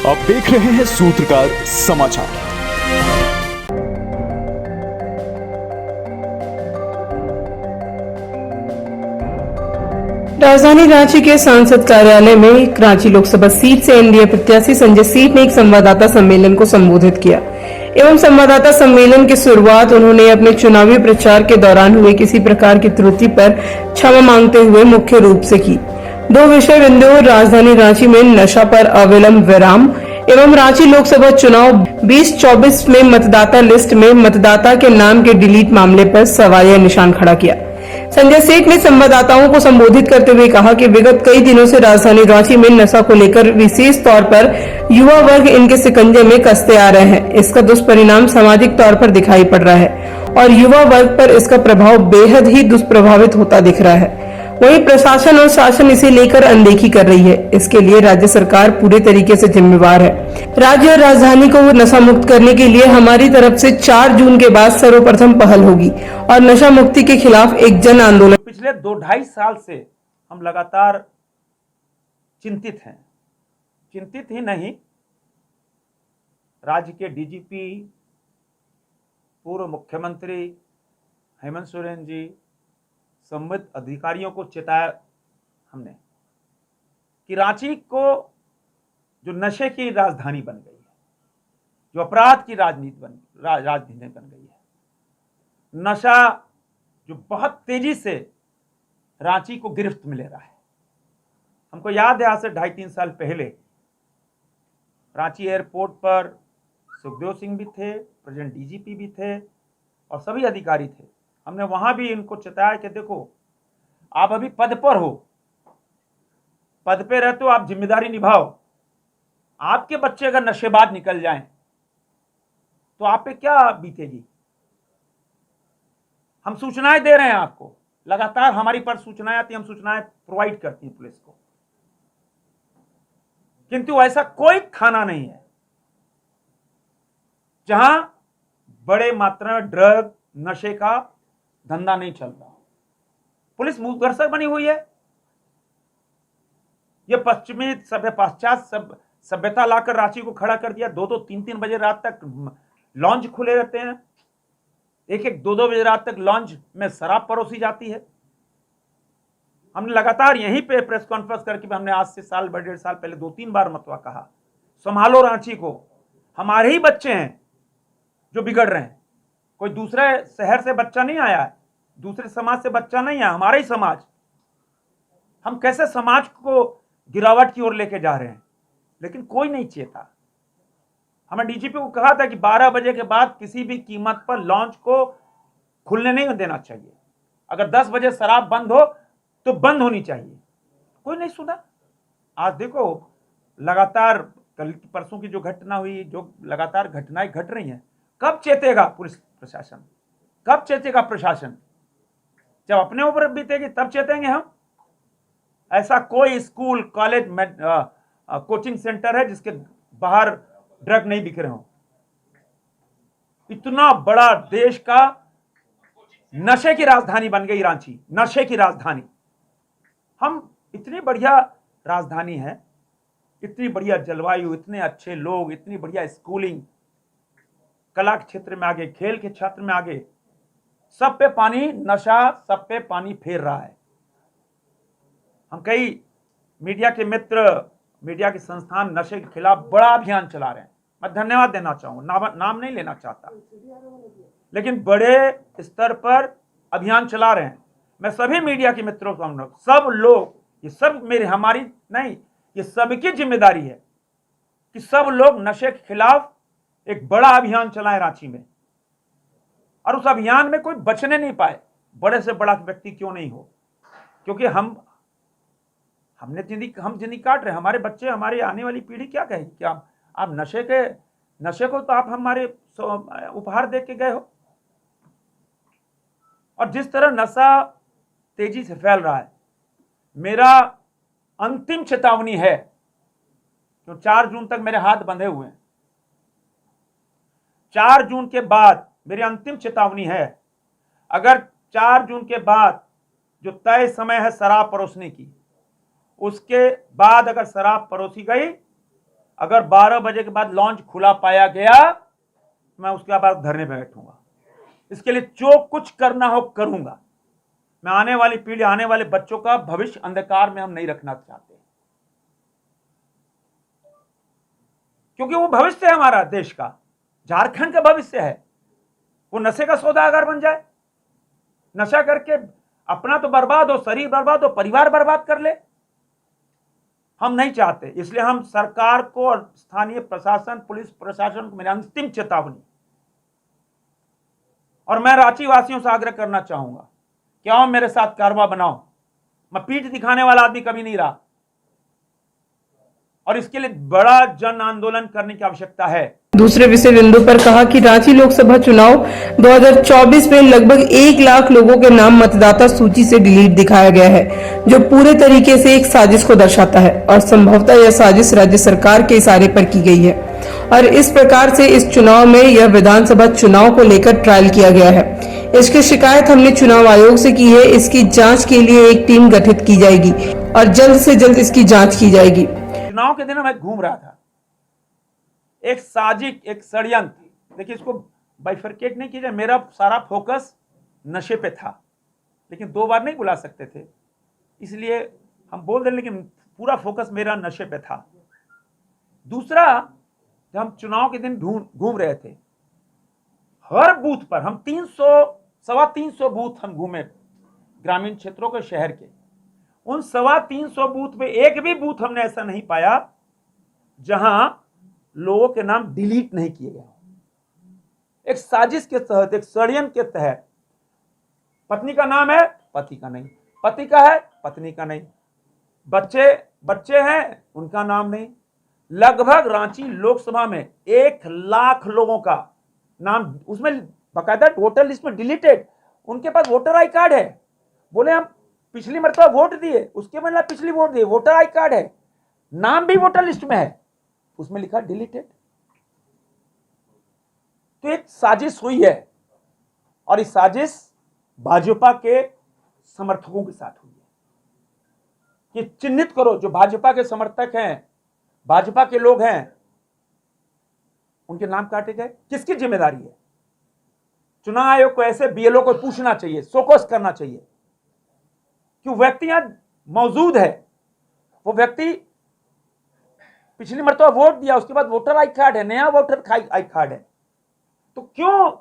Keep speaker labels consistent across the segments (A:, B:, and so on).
A: आप देख रहे हैं सूत्रकार समाचार।
B: राजधानी रांची के सांसद कार्यालय में रांची लोकसभा सीट से एनडीए प्रत्याशी संजय सीठ ने एक संवाददाता सम्मेलन को संबोधित किया एवं संवाददाता सम्मेलन की शुरुआत उन्होंने अपने चुनावी प्रचार के दौरान हुए किसी प्रकार की त्रुटि पर क्षमा मांगते हुए मुख्य रूप से की। दो विषय बिंदु राजधानी रांची में नशा पर अविलंब विराम एवं रांची लोकसभा चुनाव 2024 में मतदाता लिस्ट में मतदाता के नाम के डिलीट मामले पर सवालिया निशान खड़ा किया। संजय सेठ ने संवाददाताओं को संबोधित करते हुए कहा कि विगत कई दिनों से राजधानी रांची में नशा को लेकर विशेष तौर पर युवा वर्ग इनके शिकंजे में कसते आ रहे हैं। इसका दुष्परिणाम सामाजिक तौर पर दिखाई पड़ रहा है और युवा वर्ग पर इसका प्रभाव बेहद ही दुष्प्रभावित होता दिख रहा है। वहीं प्रशासन और शासन इसे लेकर अनदेखी कर रही है। इसके लिए राज्य सरकार पूरे तरीके से जिम्मेवार है। राज्य और राजधानी को नशा मुक्त करने के लिए हमारी तरफ से 4 जून के बाद सर्वप्रथम पहल होगी और नशा मुक्ति के खिलाफ एक जन आंदोलन।
C: पिछले 2-2.5 साल से हम लगातार चिंतित हैं। चिंतित ही नहीं, राज्य के डीजीपी, पूर्व मुख्यमंत्री हेमंत सोरेन जी, संबंधित अधिकारियों को चेताया हमने कि रांची को जो नशे की राजधानी बन गई है, जो अपराध की राजनीति बन गई है, नशा जो बहुत तेजी से रांची को गिरफ्त में ले रहा है। हमको याद है आज से 2.5-3 साल पहले रांची एयरपोर्ट पर सुखदेव सिंह भी थे, प्रेजेंट डीजीपी भी थे और सभी अधिकारी थे। हमने वहां भी इनको चेताया कि देखो, आप अभी पद पर हो, पद पे रहते हो, आप जिम्मेदारी निभाओ। आपके बच्चे अगर नशेबाज निकल जाएं तो आप पे क्या बीतेगी। हम सूचनाएं दे रहे हैं आपको, लगातार हमारी पर सूचनाएं आती, हम सूचनाएं प्रोवाइड करती हैं पुलिस को, किंतु ऐसा कोई थाना नहीं है जहां बड़े मात्रा में ड्रग नशे का धंधा नहीं चल रहा। पुलिस मुखगर्शक बनी हुई है। यह पश्चिमी पाश्चात्य सभ्यता लाकर रांची को खड़ा कर दिया। 2-2, 3-3 बजे रात तक लॉन्ज खुले रहते हैं। 1-1, 2-2 बजे रात तक लॉन्ज में शराब परोसी जाती है। हमने लगातार यहीं पे प्रेस कॉन्फ्रेंस करके हमने आज से 1.5 साल पहले 2-3 बार मतवा कहा, संभालो रांची को। हमारे ही बच्चे हैं जो बिगड़ रहे हैं। कोई दूसरे शहर से बच्चा नहीं आया है, दूसरे समाज से बच्चा नहीं आया, हमारा ही समाज। हम कैसे समाज को गिरावट की ओर लेके जा रहे हैं, लेकिन कोई नहीं चेता। हमें डीजीपी को कहा था कि 12 बजे के बाद किसी भी कीमत पर लॉन्च को खुलने नहीं देना चाहिए। अगर 10 बजे शराब बंद हो तो बंद होनी चाहिए। कोई नहीं सुना। आज देखो, लगातार कल परसों की जो घटना हुई, जो लगातार घटनाएं घट रही हैं, कब चेतेगा पुलिस प्रशासन, कब चेतेगा प्रशासन? जब अपने ऊपर बीतेगी तब चेतेंगे हम। ऐसा कोई स्कूल, कॉलेज, कोचिंग सेंटर है जिसके बाहर ड्रग नहीं बिक रहे हो। इतना बड़ा देश का नशे की राजधानी बन गई रांची, नशे की राजधानी। हम इतनी बढ़िया राजधानी है, इतनी बढ़िया जलवायु, इतने अच्छे लोग, इतनी बढ़िया स्कूलिंग, कला के क्षेत्र में आगे, खेल के क्षेत्र में आगे, सब पे पानी, नशा सब पे पानी फेर रहा है। हम कई मीडिया के मित्र, मीडिया के संस्थान नशे के खिलाफ बड़ा अभियान चला रहे हैं। मैं धन्यवाद देना चाहूंगा, नाम नहीं लेना चाहता, लेकिन बड़े स्तर पर अभियान चला रहे हैं। मैं सभी मीडिया के मित्रों को, हम लोग सब लोग, ये सब हमारी नहीं, ये सबकी जिम्मेदारी है कि सब लोग नशे के खिलाफ एक बड़ा अभियान चलाएं रांची में। और उस अभियान में कोई बचने नहीं पाए, बड़े से बड़ा व्यक्ति क्यों नहीं हो, क्योंकि हम जिंदगी काट रहे हैं। हमारे बच्चे, हमारी आने वाली पीढ़ी क्या कहेगी कि आप नशे को तो आप हमारे उपहार दे के गए हो। और जिस तरह नशा तेजी से फैल रहा है, मेरा अंतिम चेतावनी है, जो 4 जून तक मेरे हाथ बंधे हुए हैं, 4 जून के बाद मेरी अंतिम चेतावनी है, अगर 4 जून के बाद जो तय समय है शराब परोसने की, उसके बाद अगर शराब परोसी गई अगर 12 बजे के बाद लॉन्च खुला पाया गया, मैं उसके बाद धरने पे बैठूंगा। इसके लिए जो कुछ करना हो करूंगा। मैं आने वाली पीढ़ी, आने वाले बच्चों का भविष्य अंधकार में हम नहीं रखना चाहते, क्योंकि वो भविष्य है हमारा देश का, झारखंड का भविष्य है। वो नशे का सौदागर बन जाए, नशा करके अपना तो बर्बाद हो, शरीर बर्बाद हो, परिवार बर्बाद कर ले, हम नहीं चाहते। इसलिए हम सरकार को और स्थानीय प्रशासन, पुलिस प्रशासन को मेरी अंतिम चेतावनी, और मैं रांची वासियों से आग्रह करना चाहूंगा कि आओ मेरे साथ कारवा बनाओ। मैं पीठ दिखाने वाला आदमी कभी नहीं रहा, और इसके लिए बड़ा जन आंदोलन करने की आवश्यकता है।
B: दूसरे विषय बिंदु पर कहा कि रांची लोकसभा चुनाव 2024 में लगभग 1 लाख लोगों के नाम मतदाता सूची से डिलीट दिखाया गया है, जो पूरे तरीके से एक साजिश को दर्शाता है, और संभवतः यह साजिश राज्य सरकार के इशारे पर की गई है, और इस प्रकार से इस चुनाव में यह विधानसभा चुनाव को लेकर ट्रायल किया गया है। इसकी शिकायत हमने चुनाव आयोग से की है। इसकी जांच के लिए एक टीम गठित की जाएगी और जल्द से जल्द इसकी जांच की जाएगी।
C: चुनाव के दिन मैं घूम रहा था, एक साजिश, एक षड्यंत्र। देखिए, इसको बाइफरकेट नहीं कीजिए, मेरा सारा फोकस नशे पे था, लेकिन 2 बार नहीं बुला सकते थे, इसलिए हम बोल दें, लेकिन पूरा फोकस मेरा नशे पे था। दूसरा, जब हम चुनाव के दिन घूम रहे थे, हर बूथ पर हम 300-325 बूथ हम घूमे, ग्रामीण क्षेत्रों के, शहर के। उन 325 बूथ में एक भी बूथ हमने ऐसा नहीं पाया जहां लोगों के नाम डिलीट नहीं किए गए। एक साजिश के तहत, एक षड्यंत्र के तहत, पत्नी का नाम है, पति का नहीं, पति का है, पत्नी का नहीं, बच्चे हैं, उनका नाम नहीं। लगभग रांची लोकसभा में 1 लाख लोगों का नाम उसमें बकायदा वोटर लिस्ट में डिलीटेड। उनके पास वोटर आई कार्ड है, बोले हम पिछली मरतबा वोट दिए, उसके मतलब पिछली वोट दिए, वोटर आई कार्ड है, नाम भी वोटर लिस्ट में है, उसमें लिखा डिलीटेड। तो एक साजिश हुई है, और इस साजिश भाजपा के समर्थकों के साथ हुई है। कि चिन्हित करो, जो भाजपा के समर्थक हैं, भाजपा के लोग हैं, उनके नाम काटे गए। किसकी जिम्मेदारी है? चुनाव आयोग को ऐसे बीएलओ को पूछना चाहिए, शोकॉस करना चाहिए कि व्यक्ति यहां मौजूद है, वो व्यक्ति पिछली मरतबा वोट दिया, उसके बाद वोटर आई कार्ड है, नया वोटर आई कार्ड है, तो क्यों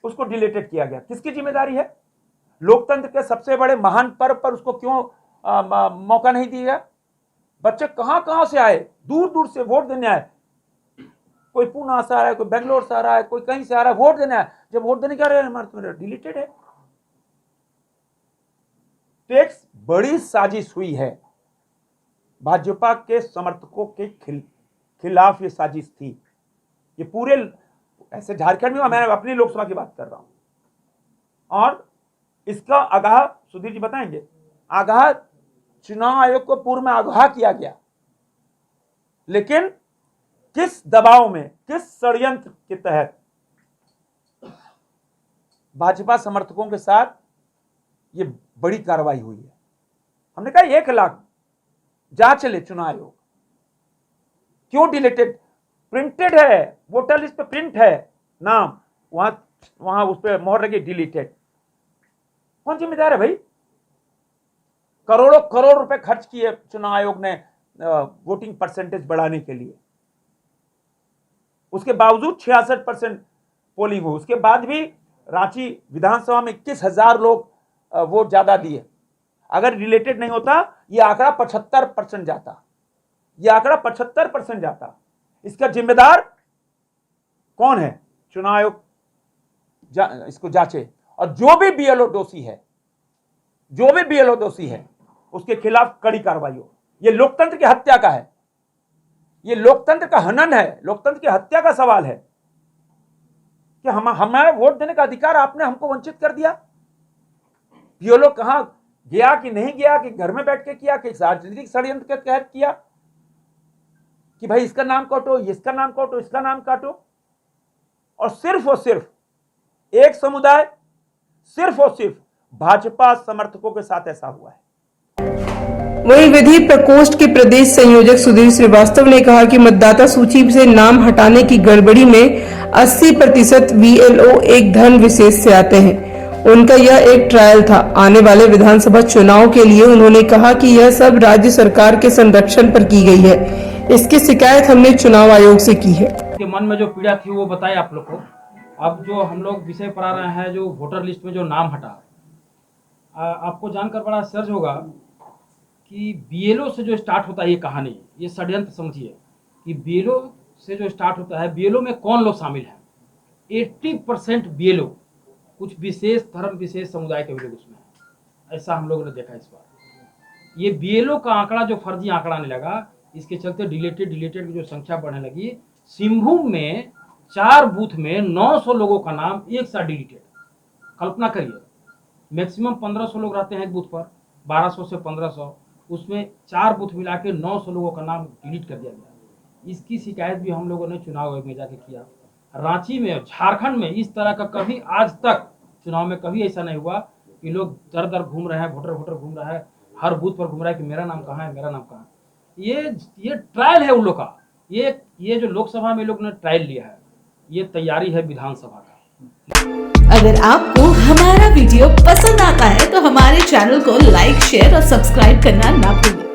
C: उसको डिलीटेड किया गया? किसकी जिम्मेदारी है? लोकतंत्र के सबसे बड़े महान पर्व पर उसको क्यों मौका नहीं दिया गया? बच्चे कहां से आए, दूर दूर से वोट देने आए, कोई पूना से आ रहा है, कोई बेंगलोर से आ रहा है, कोई कहीं से आ रहा है, वोट देने आए। जब वोट देने का रहे हमारे डिलीटेड है। तो एक बड़ी साजिश हुई है, भाजपा के समर्थकों के खिलाफ ये साजिश थी। ये पूरे ऐसे झारखंड में, मैं अपनी लोकसभा की बात कर रहा हूं, और इसका आगाह सुधीर जी बताएंगे। आगाह चुनाव आयोग को पूर्व में आगाह किया गया, लेकिन किस दबाव में, किस षड्यंत्र के तहत भाजपा समर्थकों के साथ ये बड़ी कार्रवाई हुई है। हमने कहा 1 लाख जांच ले चुनाव आयोग, क्यों डिलीटेड? प्रिंटेड है, वोटर लिस्ट पे प्रिंट है नाम, वहां उस पर मोहर लगी डिलीटेड। कौन जिम्मेदार है भाई? करोड़ रुपए खर्च किए चुनाव आयोग ने वोटिंग परसेंटेज बढ़ाने के लिए, उसके बावजूद 66% पोलिंग हुई, उसके बाद भी रांची विधानसभा में 21,000 लोग वोट ज्यादा दिए। अगर रिलेटेड नहीं होता, ये आंकड़ा 75% जाता, ये आंकड़ा 75% जाता। इसका जिम्मेदार कौन है? चुनाव आयोग इसको जांचे, और जो भी बीएलओ दोषी है उसके खिलाफ कड़ी कार्रवाई हो। ये लोकतंत्र की हत्या का है, ये लोकतंत्र का हनन है, लोकतंत्र की हत्या का सवाल है कि हमारा वोट देने का अधिकार आपने हमको वंचित कर दिया। बीएलओ कहां गया कि नहीं गया, कि घर में बैठ के किया, कि राजनीतिक षड्यंत्र के तहत किया, कि भाई इसका नाम काटो, इसका नाम काटो, इसका नाम काटो। और सिर्फ एक समुदाय, सिर्फ और सिर्फ भाजपा समर्थकों के साथ ऐसा हुआ है।
B: वहीं विधि प्रकोष्ठ के प्रदेश संयोजक सुधीर श्रीवास्तव ने कहा कि मतदाता सूची से नाम हटाने की गड़बड़ी में 80% बीएलओ एक धन विशेष से आते हैं। उनका यह एक ट्रायल था। आने वाले विधानसभा चुनाव के लिए उन्होंने कहा कि यह सब राज्य सरकार के संरक्षण पर की गई है। इसकी शिकायत हमने चुनाव आयोग से की है।
D: के मन में जो पीड़ा थी वो बताए आप लोग को। अब जो हम लोग विषय पर आ रहे हैं, जो वोटर लिस्ट में जो नाम हटा, आपको जानकर बड़ा आश्चर्य होगा कि बीएलओ से जो स्टार्ट होता है ये कहानी, ये षड्यंत्र समझिए कि बीएलओ से जो स्टार्ट होता है, बीएलओ में कौन लोग शामिल हैं। 80% बीएलओ कुछ विशेष धर्म विशेष समुदाय के भी लोग उसमें हैं। ऐसा हम लोगों ने देखा इस बार। ये बीएलओ का आंकड़ा जो फर्जी आंकड़ा आने लगा, इसके चलते डिलीटेड की जो संख्या बढ़ने लगी। सिंहभूम में 4 बूथ में 900 लोगों का नाम एक साथ डिलीटेड। कल्पना करिए, मैक्सिमम 1500 लोग रहते हैं एक बूथ पर, 1200 से 1500, उसमें 4 बूथ मिला के 900 लोगों का नाम डिलीट कर दिया गया। इसकी शिकायत भी हम लोगों ने चुनाव आयोग में जाके किया। रांची में, झारखंड में इस तरह का कभी आज तक चुनाव में कभी ऐसा नहीं हुआ कि लोग दर दर घूम रहे हैं, वोटर घूम रहा है, हर बूथ पर घूम रहा है कि मेरा नाम कहाँ है, मेरा नाम कहाँ है। ये ट्रायल है उन लोग का। ये जो लोकसभा में लोग ने ट्रायल लिया है, ये तैयारी है विधानसभा का।
E: अगर आपको हमारा वीडियो पसंद आता है तो हमारे चैनल को लाइक, शेयर और सब्सक्राइब करना ना भूलें।